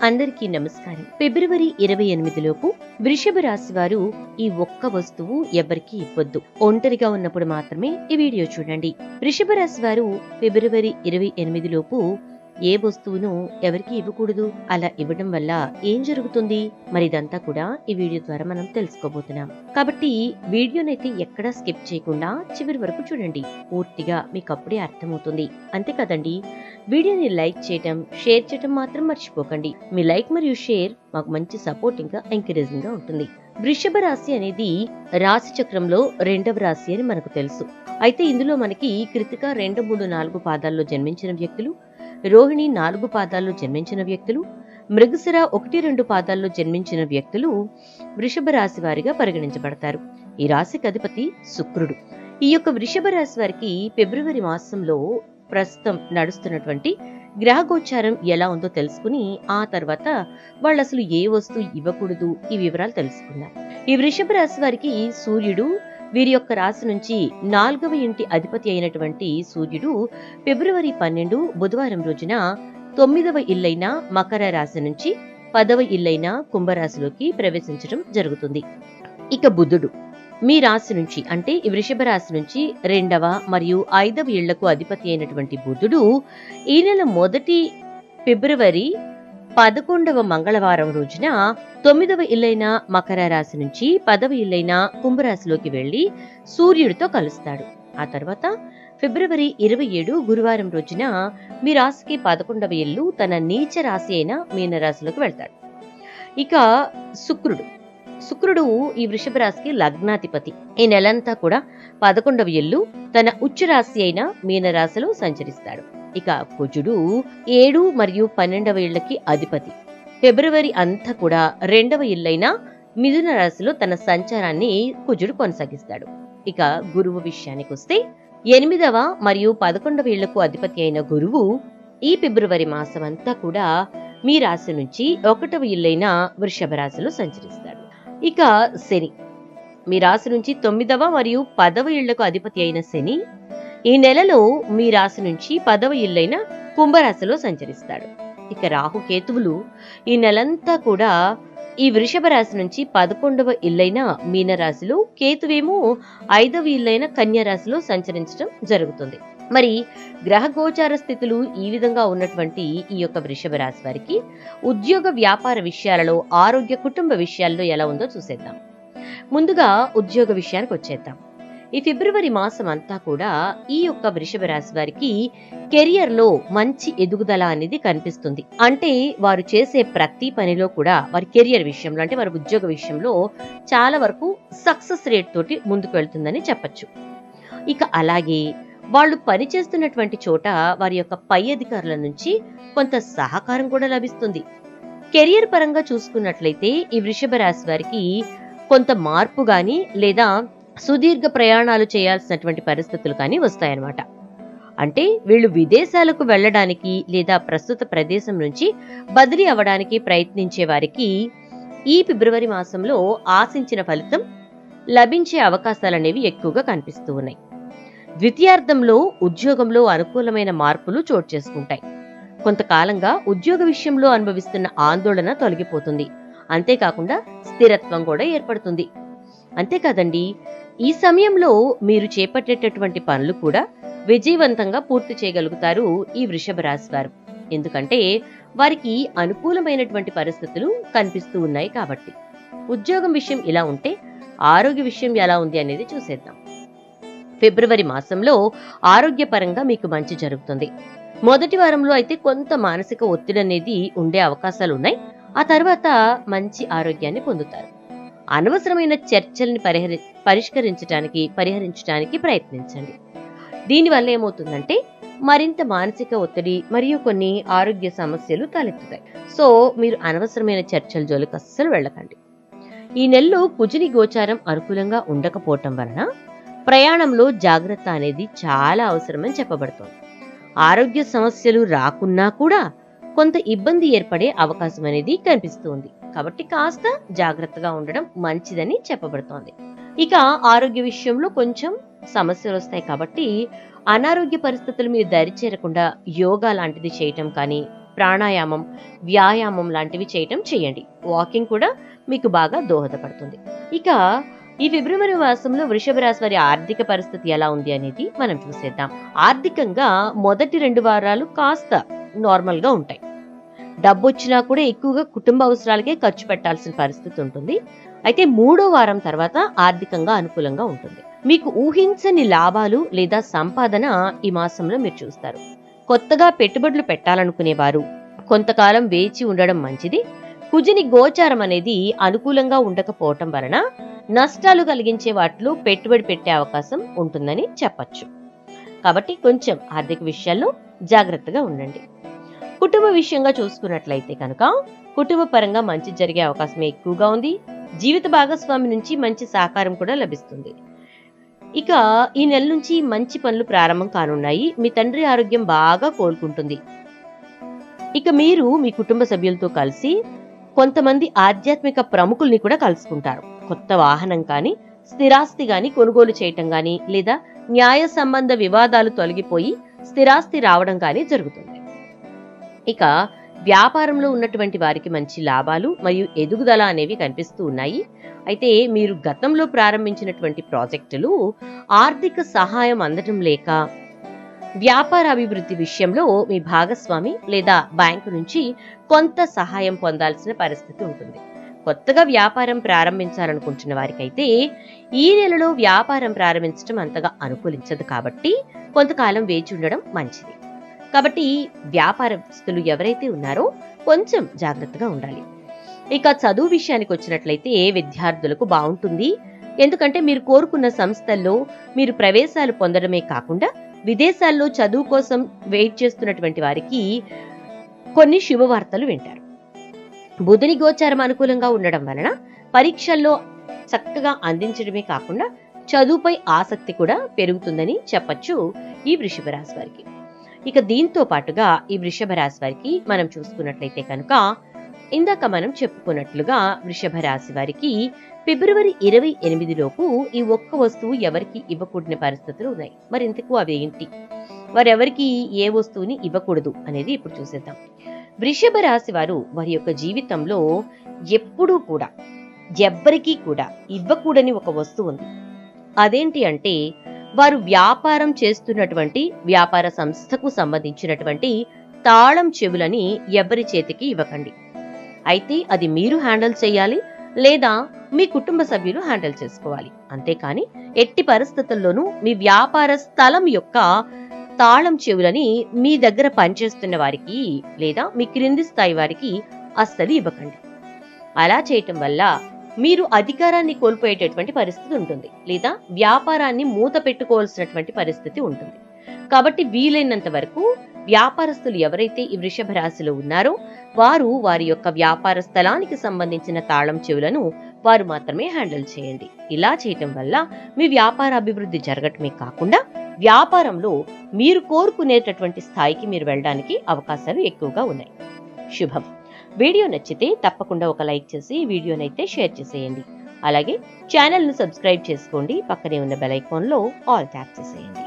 అందరికీ నమస్కారం. ఫిబ్రవరి 28 లోపు వృషభ రాశి వారు ఈ ఒక్క వస్తువు ఎవరికి ఇవ్వద్దు. ఒంటరిగా ఉన్నప్పుడు మాత్రమే ఈ వీడియో చూడండి. వృషభ రాశి వారు ఫిబ్రవరి 28 లోపు ఏ వస్తువును ఎవరికి ఇవ్వకూడదు. అలా ఇవ్వడం వల్ల ఏం జరుగుతుంది, మరి ఇదంతా కూడా ఈ వీడియో ద్వారా మనం తెలుసుకోబోతున్నాం. కాబట్టి వీడియోనైతే ఎక్కడా స్కిప్ చేయకుండా చివరి వరకు చూడండి. పూర్తిగా మీకు అప్పుడే అర్థమవుతుంది. అంతే కదండి, వీడియోని లైక్ చేయటం, షేర్ చేయటం మాత్రం మర్చిపోకండి. మీ లైక్ మరియు షేర్ మాకు మంచి సపోర్టింగ్ గా, ఎంకరేజింగ్ గా ఉంటుంది. వృషభ రాశి అనేది రాశి చక్రంలో 2వ రాశి అని మనకు తెలుసు. అయితే ఇందులో మనకి కృతిక 2, 3, 4 పాదాల్లో జన్మించిన వ్యక్తులు, రోహిణి 4 పాదాల్లో జన్మించిన వ్యక్తులు, మృగశిర 1, 2 పాదాల్లో జన్మించిన వ్యక్తులు వృషభ రాశి వారిగా పరిగణించబడతారు. ఈ రాశికి అధిపతి శుక్రుడు. ఈ యొక్క వృషభ రాశి వారికి ఫిబ్రవరి మాసంలో ప్రస్తుతం నడుస్తున్నటువంటి గ్రహ గోచారం ఎలా ఉందో తెలుసుకుని ఆ తర్వాత వాళ్ళు అసలు ఏ వస్తువు ఇవ్వకూడదు ఈ వివరాలు తెలుసుకుందాం. ఈ వృషభ రాశి వారికి సూర్యుడు వీరి యొక్క రాశి నుంచి 4వ ఇంటి అధిపతి అయినటువంటి సూర్యుడు ఫిబ్రవరి 12 బుధవారం రోజున 9వ ఇల్లైన మకర రాశి నుంచి 10వ ఇల్లైన కుంభరాశిలోకి ప్రవేశించడం జరుగుతుంది. ఇక బుధుడు మీ రాశి నుంచి, అంటే ఈ వృషభ రాశి నుంచి 2వ మరియు 5వ ఇళ్లకు అధిపతి అయినటువంటి బుధుడు ఈ నెల 1 ఫిబ్రవరి 11వ మంగళవారం రోజున 9వ ఇల్లైన మకర రాశి నుంచి 10వ ఇల్లైన కుంభరాశిలోకి వెళ్లి సూర్యుడితో కలుస్తాడు. ఆ తర్వాత ఫిబ్రవరి 27 గురువారం రోజున మీ రాశికి 11వ ఇల్లు తన నీచ రాశి అయిన మీనరాశిలోకి వెళ్తాడు. ఇక శుక్రుడు ఈ వృషభ రాశికి లగ్నాధిపతి. ఈ నెలంతా కూడా 11వ ఇల్లు తన ఉచ్చ రాశి అయిన మీనరాశిలో సంచరిస్తాడు. ఇక కుజుడు 7 మరియు 12వ ఇళ్లకి అధిపతి. ఫిబ్రవరి అంతా కూడా 2వ ఇల్లైన మిథున రాశిలో తన సంచారాన్ని కుజుడు కొనసాగిస్తాడు. ఇక గురువు విషయానికి వస్తే 8వ మరియు 11వ ఇళ్లకు అధిపతి అయిన గురువు ఈ ఫిబ్రవరి మాసం అంతా కూడా మీ రాశి నుంచి 1వ ఇల్లైన వృషభ రాశిలో సంచరిస్తాడు. ఇక శని మీ రాశి నుంచి 9వ మరియు 10వ ఇళ్లకు అధిపతి అయిన శని ఈ నెలలో మీ రాశి నుంచి 10వ ఇల్లైన కుంభరాశిలో సంచరిస్తాడు. ఇక రాహుకేతువులు ఈ నెలంతా కూడా ఈ వృషభ రాశి నుంచి 11వ ఇల్లైన మీనరాశిలో, కేతువేమో 5వ ఇల్లైన కన్యా రాశిలో సంచరించడం జరుగుతుంది. మరి గ్రహ గోచార స్థితులు ఈ విధంగా ఉన్నటువంటి ఈ యొక్క వృషభ రాశి వారికి ఉద్యోగ వ్యాపార విషయాలలో, ఆరోగ్య కుటుంబ విషయాల్లో ఎలా ఉందో చూసేద్దాం. ముందుగా ఉద్యోగ విషయానికి వచ్చేద్దాం. ఈ ఫిబ్రవరి మాసం అంతా కూడా ఈ యొక్క వృషభ రాశి వారికి కెరియర్ లో మంచి ఎదుగుదల అనేది కనిపిస్తుంది. అంటే వారు చేసే ప్రతి పనిలో కూడా వారి కెరియర్ విషయంలో, అంటే వారి ఉద్యోగ విషయంలో చాలా వరకు సక్సెస్ రేట్ తోటి ముందుకు వెళ్తుందని చెప్పచ్చు. ఇక అలాగే వాళ్ళు పనిచేస్తున్నటువంటి చోట వారి యొక్క పై అధికారుల నుంచి కొంత సహకారం కూడా లభిస్తుంది. కెరియర్ పరంగా చూసుకున్నట్లయితే ఈ వృషభ రాశి వారికి కొంత మార్పు గాని లేదా సుదీర్ఘ ప్రయాణాలు చేయాల్సినటువంటి పరిస్థితులు కానీ వస్తాయన్నమాట. అంటే వీళ్ళు విదేశాలకు వెళ్ళడానికి లేదా ప్రస్తుత ప్రదేశం నుంచి బదిలీ అవ్వడానికి ప్రయత్నించే వారికి ఈ ఫిబ్రవరి మాసంలో ఆశించిన ఫలితం లభించే అవకాశాలనేవి ఎక్కువగా కనిపిస్తూ ఉన్నాయి. ద్వితీయార్థంలో ఉద్యోగంలో అనుకూలమైన మార్పులు చోటు చేసుకుంటాయి. కొంతకాలంగా ఉద్యోగ విషయంలో అనుభవిస్తున్న ఆందోళన తొలగిపోతుంది. అంతేకాకుండా స్థిరత్వం కూడా ఏర్పడుతుంది. అంతేకాదండి, ఈ సమయంలో మీరు చేపట్టేటటువంటి పనులు కూడా విజయవంతంగా పూర్తి చేయగలుగుతారు ఈ వృషభ రాశి వారు. ఎందుకంటే వారికి అనుకూలమైనటువంటి పరిస్థితులు కనిపిస్తూ ఉన్నాయి కాబట్టి. ఉద్యోగం విషయం ఇలా ఉంటే ఆరోగ్య విషయం ఎలా ఉంది అనేది చూసేద్దాం. ఫిబ్రవరి మాసంలో ఆరోగ్యపరంగా మీకు మంచి జరుగుతుంది. మొదటి వారంలో అయితే కొంత మానసిక ఒత్తిడి అనేది ఉండే అవకాశాలు ఉన్నాయి. ఆ తర్వాత మంచి ఆరోగ్యాన్ని పొందుతారు. అనవసరమైన చర్చల్ని పరిహరించడానికి ప్రయత్నించండి. దీనివల్ల ఏమవుతుందంటే మరింత మానసిక ఒత్తిడి మరియు కొన్ని ఆరోగ్య సమస్యలు తలెత్తుతాయి. సో మీరు అనవసరమైన చర్చల జోలికి అస్సలు వెళ్ళకండి. ఈ నెలలో కుజుని గోచారం అనుకూలంగా ఉండకపోవటం వలన ప్రయాణంలో జాగ్రత్త అనేది చాలా అవసరమని చెప్పబడుతోంది. ఆరోగ్య సమస్యలు రాకున్నా కూడా కొంత ఇబ్బంది ఏర్పడే అవకాశం అనేది కనిపిస్తుంది. కాబట్టి కాస్త జాగ్రత్తగా ఉండడం మంచిదని చెప్పబడుతోంది. ఇక ఆరోగ్య విషయంలో కొంచెం సమస్యలు వస్తాయి కాబట్టి అనారోగ్య పరిస్థితులు మీరు దరిచేరకుండా యోగా లాంటిది చేయటం కానీ, ప్రాణాయామం, వ్యాయామం లాంటివి చేయటం చేయండి. వాకింగ్ కూడా మీకు బాగా దోహదపడుతుంది. ఇక ఈ ఫిబ్రవరి మాసంలో వృషభ రాశి వారి ఆర్థిక పరిస్థితి ఎలా ఉంది అనేది మనం చూసేద్దాం. ఆర్థికంగా మొదటి 2 వారాలు కాస్త నార్మల్ గా ఉంటాయి. డబ్బు వచ్చినా కూడా ఎక్కువగా కుటుంబ అవసరాలకే ఖర్చు పెట్టాల్సిన పరిస్థితి ఉంటుంది. అయితే 3వ వారం తర్వాత ఆర్థికంగా అనుకూలంగా ఉంటుంది. మీకు ఊహించని లాభాలు లేదా సంపాదన ఈ మాసంలో మీరు చూస్తారు. కొత్తగా పెట్టుబడులు పెట్టాలనుకునేవారు కొంతకాలం వేచి ఉండడం మంచిది. కుజుని గోచారం అనేది అనుకూలంగా ఉండకపోవటం వలన నష్టాలు కలిగించే వాటిలో పెట్టుబడి పెట్టే అవకాశం ఉంటుందని చెప్పచ్చు. కాబట్టి కొంచెం ఆర్థిక విషయాల్లో జాగ్రత్తగా ఉండండి. కుటుంబ విషయంగా చూసుకున్నట్లయితే కనుక కుటుంబ పరంగా మంచి జరిగే అవకాశం ఎక్కువగా ఉంది. జీవిత భాగస్వామి నుంచి మంచి సహకారం కూడా లభిస్తుంది. ఇక ఈ నెల నుంచి మంచి పనులు ప్రారంభం కానున్నాయి. మీ తండ్రి ఆరోగ్యం బాగా కోలుకుంటుంది. ఇక మీరు మీ కుటుంబ సభ్యులతో కలిసి కొంతమంది ఆధ్యాత్మిక ప్రముఖుల్ని కూడా కలుసుకుంటారు. కొత్త వాహనం కానీ, స్థిరాస్తి గాని కొనుగోలు చేయటం గాని, లేదా న్యాయ సంబంధ వివాదాలు తొలగిపోయి స్థిరాస్తి రావడం కానీ జరుగుతుంది. ఇక వ్యాపారంలో ఉన్నటువంటి వారికి మంచి లాభాలు మరియు ఎదుగుదల అనేవి కనిపిస్తూ ఉన్నాయి. అయితే మీరు గతంలో ప్రారంభించినటువంటి ప్రాజెక్టులు ఆర్థిక సహాయం అందటం లేక వ్యాపార అభివృద్ధి విషయంలో మీ భాగస్వామి లేదా బ్యాంకు నుంచి కొంత సహాయం పొందాల్సిన పరిస్థితి ఉంటుంది. కొత్తగా వ్యాపారం ప్రారంభించాలనుకుంటున్న వారికైతే ఈ నెలలో వ్యాపారం ప్రారంభించడం అంతగా అనుకూలించదు కాబట్టి కొంతకాలం వేచి ఉండడం మంచిది. కాబట్టి వ్యాపారస్తులు ఎవరైతే ఉన్నారో కొంచెం జాగ్రత్తగా ఉండాలి. ఇక చదువు విషయానికి వచ్చినట్లయితే విద్యార్థులకు బాగుంటుంది. ఎందుకంటే మీరు కోరుకున్న సంస్థల్లో మీరు ప్రవేశాలు పొందడమే కాకుండా విదేశాల్లో చదువు కోసం వెయిట్ చేస్తున్నటువంటి వారికి కొన్ని శుభవార్తలు వింటారు. బుధుని గోచారం అనుకూలంగా ఉండడం వలన పరీక్షల్లో చక్కగా అందించడమే కాకుండా చదువుపై ఆసక్తి కూడా పెరుగుతుందని చెప్పచ్చు ఈ వృషభ రాశి వారికి. ఇక దీంతో పాటుగా ఈ వృషభ రాశి వారికి మనం చూసుకున్నట్లయితే కనుక ఇందాక మనం చెప్పుకున్నట్లుగా వృషభ రాశి వారికి ఫిబ్రవరి 28 లోపు ఈ ఒక్క వస్తువు ఎవరికి ఇవ్వకూడని పరిస్థితులు ఉన్నాయి. మరి ఇంతకు అవి ఏంటి, వారెవరికి ఏ వస్తువుని ఇవ్వకూడదు అనేది ఇప్పుడు చూసేద్దాం. వృషభ రాశి వారు వారి యొక్క జీవితంలో ఎప్పుడూ కూడా ఎవ్వరికీ కూడా ఇవ్వకూడని ఒక వస్తువు ఉంది. అదేంటి అంటే వారు వ్యాపారం చేస్తున్నటువంటి వ్యాపార సంస్థకు సంబంధించినటువంటి తాళం చెవులని ఎవరి చేతికి ఇవ్వకండి. అయితే అది మీరు హ్యాండిల్ చేయాలి లేదా మీ కుటుంబ సభ్యులు హ్యాండిల్ చేసుకోవాలి. అంతేకాని ఎట్టి పరిస్థితుల్లోనూ మీ వ్యాపార స్థలం యొక్క తాళం చెవులని మీ దగ్గర పనిచేస్తున్న వారికి లేదా మీ క్రింది స్థాయి వారికి అస్సలు ఇవ్వకండి. అలా చేయటం వల్ల మీరు అధికారాన్ని కోల్పోయేటటువంటి పరిస్థితి ఉంటుంది లేదా వ్యాపారాన్ని మూత పెట్టుకోవాల్సినటువంటి పరిస్థితి ఉంటుంది. కాబట్టి వీలైనంత వరకు వ్యాపారస్తులు ఎవరైతే ఈ వృషభ రాశిలో ఉన్నారో వారు వారి యొక్క వ్యాపార స్థలానికి సంబంధించిన తాళం చెవులను వారు మాత్రమే హ్యాండిల్ చేయండి. ఇలా చేయటం వల్ల మీ వ్యాపార అభివృద్ధి జరగటమే కాకుండా వ్యాపారంలో మీరు కోరుకునేటటువంటి స్థాయికి మీరు వెళ్ళడానికి అవకాశాలు ఎక్కువగా ఉన్నాయి. శుభం. వీడియో నచ్చితే తప్పకుండా ఒక లైక్ చేసి వీడియోనైతే షేర్ చేసేయండి. అలాగే ఛానల్ను సబ్స్క్రైబ్ చేసుకోండి. పక్కనే ఉన్న బెల్ ఐకాన్లో ఆల్ ట్యాప్ చేసేయండి.